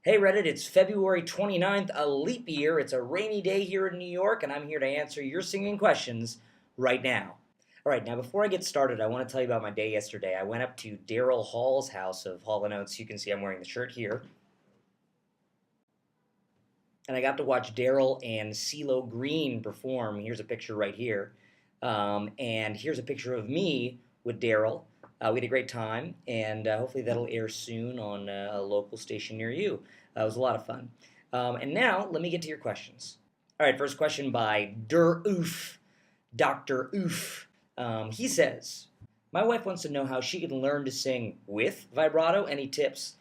Hey Reddit, it's February 29th, a leap year. It's a rainy day here in New York, and I'm here to answer your singing questions right now. All right, now before I get started, I want to tell you about my day yesterday. I went up to Daryl Hall's house of Hall & Oates. You can see I'm wearing the shirt here. And I got to watch Daryl and CeeLo Green perform. Here's a picture right here. And here's a picture of me with Daryl. We had a great time, and hopefully that'll air soon on a local station near you. It was a lot of fun. And now, let me get to your questions. All right, first question by DrUf, Dr. Oof. He says, my wife wants to know how she can learn to sing with vibrato. Any tips?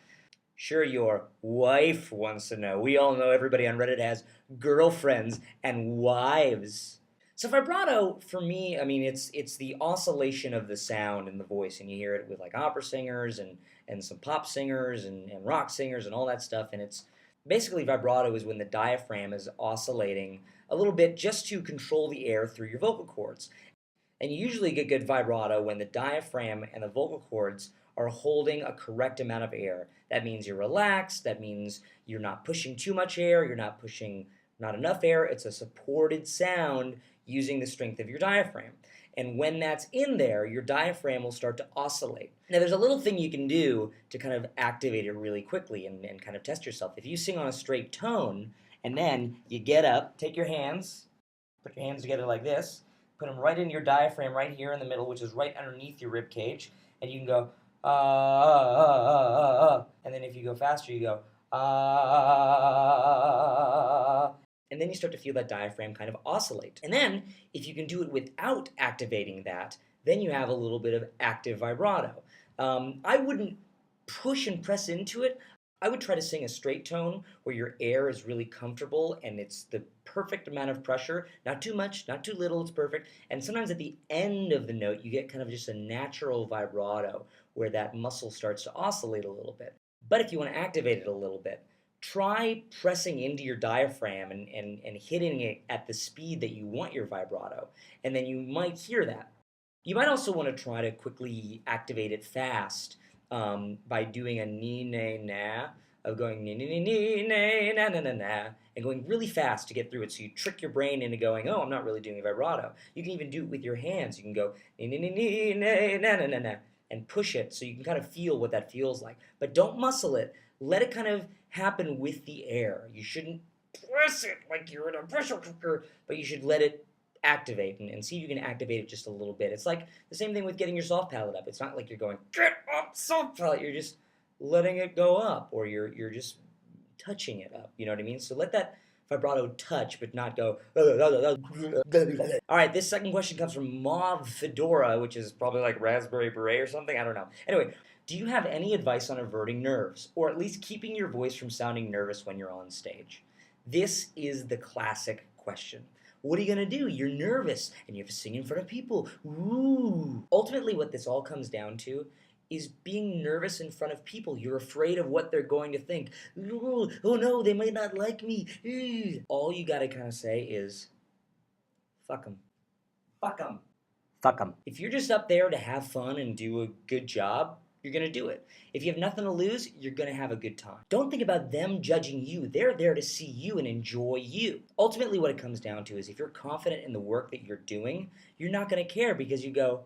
Sure, your wife wants to know. We all know everybody on Reddit has girlfriends and wives. So vibrato, for me, I mean, it's the oscillation of the sound in the voice, and you hear it with like opera singers and some pop singers and rock singers and all that stuff. And it's basically vibrato is when the diaphragm is oscillating a little bit just to control the air through your vocal cords. And you usually get good vibrato when the diaphragm and the vocal cords are holding a correct amount of air. That means you're relaxed, that means you're not pushing too much air, you're not pushing not enough air. It's a supported sound using the strength of your diaphragm. And when that's in there, your diaphragm will start to oscillate. Now, there's a little thing you can do to kind of activate it really quickly and kind of test yourself. If you sing on a straight tone, and then you get up, take your hands, put your hands together like this, put them right in your diaphragm right here in the middle, which is right underneath your rib cage, and you can go, and then if you go faster, you go, and then you start to feel that diaphragm kind of oscillate. And then, if you can do it without activating that, then you have a little bit of active vibrato. I wouldn't push and press into it. I would try to sing a straight tone where your air is really comfortable and it's the perfect amount of pressure. Not too much, not too little, it's perfect. And sometimes at the end of the note, you get kind of just a natural vibrato where that muscle starts to oscillate a little bit. But if you want to activate it a little bit, try pressing into your diaphragm and hitting it at the speed that you want your vibrato. And then you might hear that. You might also want to try to quickly activate it fast by doing a ni na na, of going ni ni ni ni na na na na, and going really fast to get through it. So you trick your brain into going, oh, I'm not really doing a vibrato. You can even do it with your hands. You can go ni ni ni ni na na na na and push it so you can kind of feel what that feels like. But don't muscle it. Let it kind of happen with the air. You shouldn't press it like you're in a pressure cooker, but you should let it activate and see if you can activate it just a little bit. It's like the same thing with getting your soft palate up. It's not like you're going, get up, soft palate. You're just letting it go up, or you're just touching it up. You know what I mean? So let that vibrato touch, but not go. All right, this second question comes from MauveFedora, which is probably like Raspberry Beret or something. I don't know. Anyway, do you have any advice on averting nerves, or at least keeping your voice from sounding nervous when you're on stage? This is the classic question. What are you going to do? You're nervous and you have to sing in front of people. Ooh. Ultimately, what this all comes down to is being nervous in front of people. You're afraid of what they're going to think. Ooh, oh no, they might not like me. Ooh. All you got to kind of say is, fuck them. Fuck them. Fuck them. If you're just up there to have fun and do a good job, you're going to do it. If you have nothing to lose, you're going to have a good time. Don't think about them judging you. They're there to see you and enjoy you. Ultimately, what it comes down to is if you're confident in the work that you're doing, you're not going to care because you go,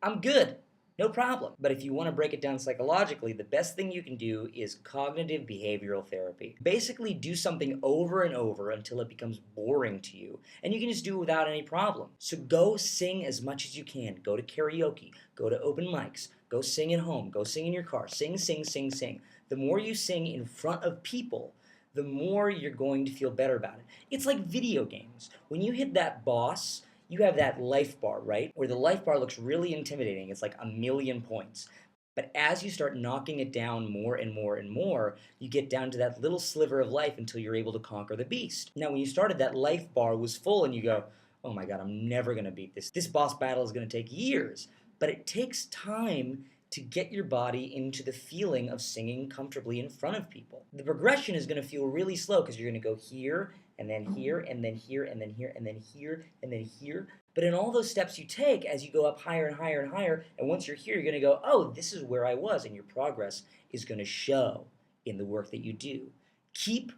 I'm good. No problem. But if you want to break it down psychologically, the best thing you can do is cognitive behavioral therapy. Basically, do something over and over until it becomes boring to you, and you can just do it without any problem. So go sing as much as you can. Go to karaoke, go to open mics, go sing at home, go sing in your car. Sing, sing, sing, sing. The more you sing in front of people, the more you're going to feel better about it. It's like video games. When you hit that boss, you have that life bar, right? Where the life bar looks really intimidating. It's like 1,000,000 points. But as you start knocking it down more and more and more, you get down to that little sliver of life until you're able to conquer the beast. Now, when you started, that life bar was full and you go, oh my God, I'm never going to beat this. This boss battle is going to take years. But it takes time to get your body into the feeling of singing comfortably in front of people. The progression is going to feel really slow because you're going to go here, and then here, and then here, and then here, and then here, and then here. But in all those steps you take, as you go up higher and higher and higher, and once you're here, you're going to go, oh, this is where I was, and your progress is going to show. in the work that you do. Keep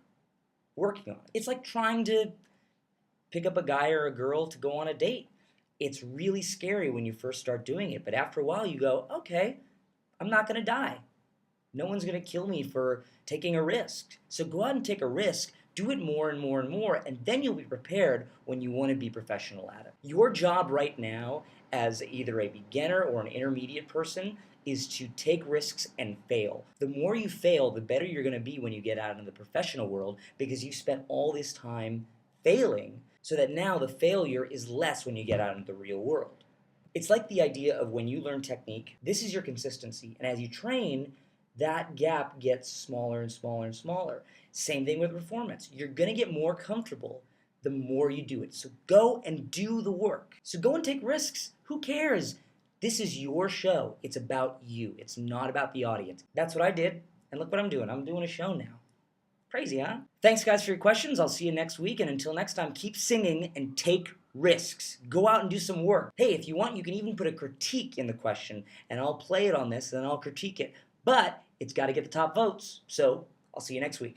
working on it. It's like trying to pick up a guy or a girl to go on a date. It's really scary when you first start doing it, but after a while you go, okay, I'm not going to die. No one's going to kill me for taking a risk. So go out and take a risk, do it more and more and more, and then you'll be prepared when you want to be professional at it. Your job right now as either a beginner or an intermediate person is to take risks and fail. The more you fail, the better you're going to be when you get out into the professional world, because you spent all this time failing, so that now the failure is less when you get out into the real world. It's like the idea of when you learn technique, this is your consistency, and as you train, that gap gets smaller and smaller and smaller. Same thing with performance. You're going to get more comfortable the more you do it. So go and do the work. So go and take risks. Who cares? This is your show. It's about you. It's not about the audience. That's what I did, and look what I'm doing. I'm doing a show now. Crazy, huh? Thanks, guys, for your questions. I'll see you next week, and until next time, keep singing and take risks. Go out and do some work. Hey, if you want, you can even put a critique in the question, and I'll play it on this, and then I'll critique it. But it's got to get the top votes, so I'll see you next week.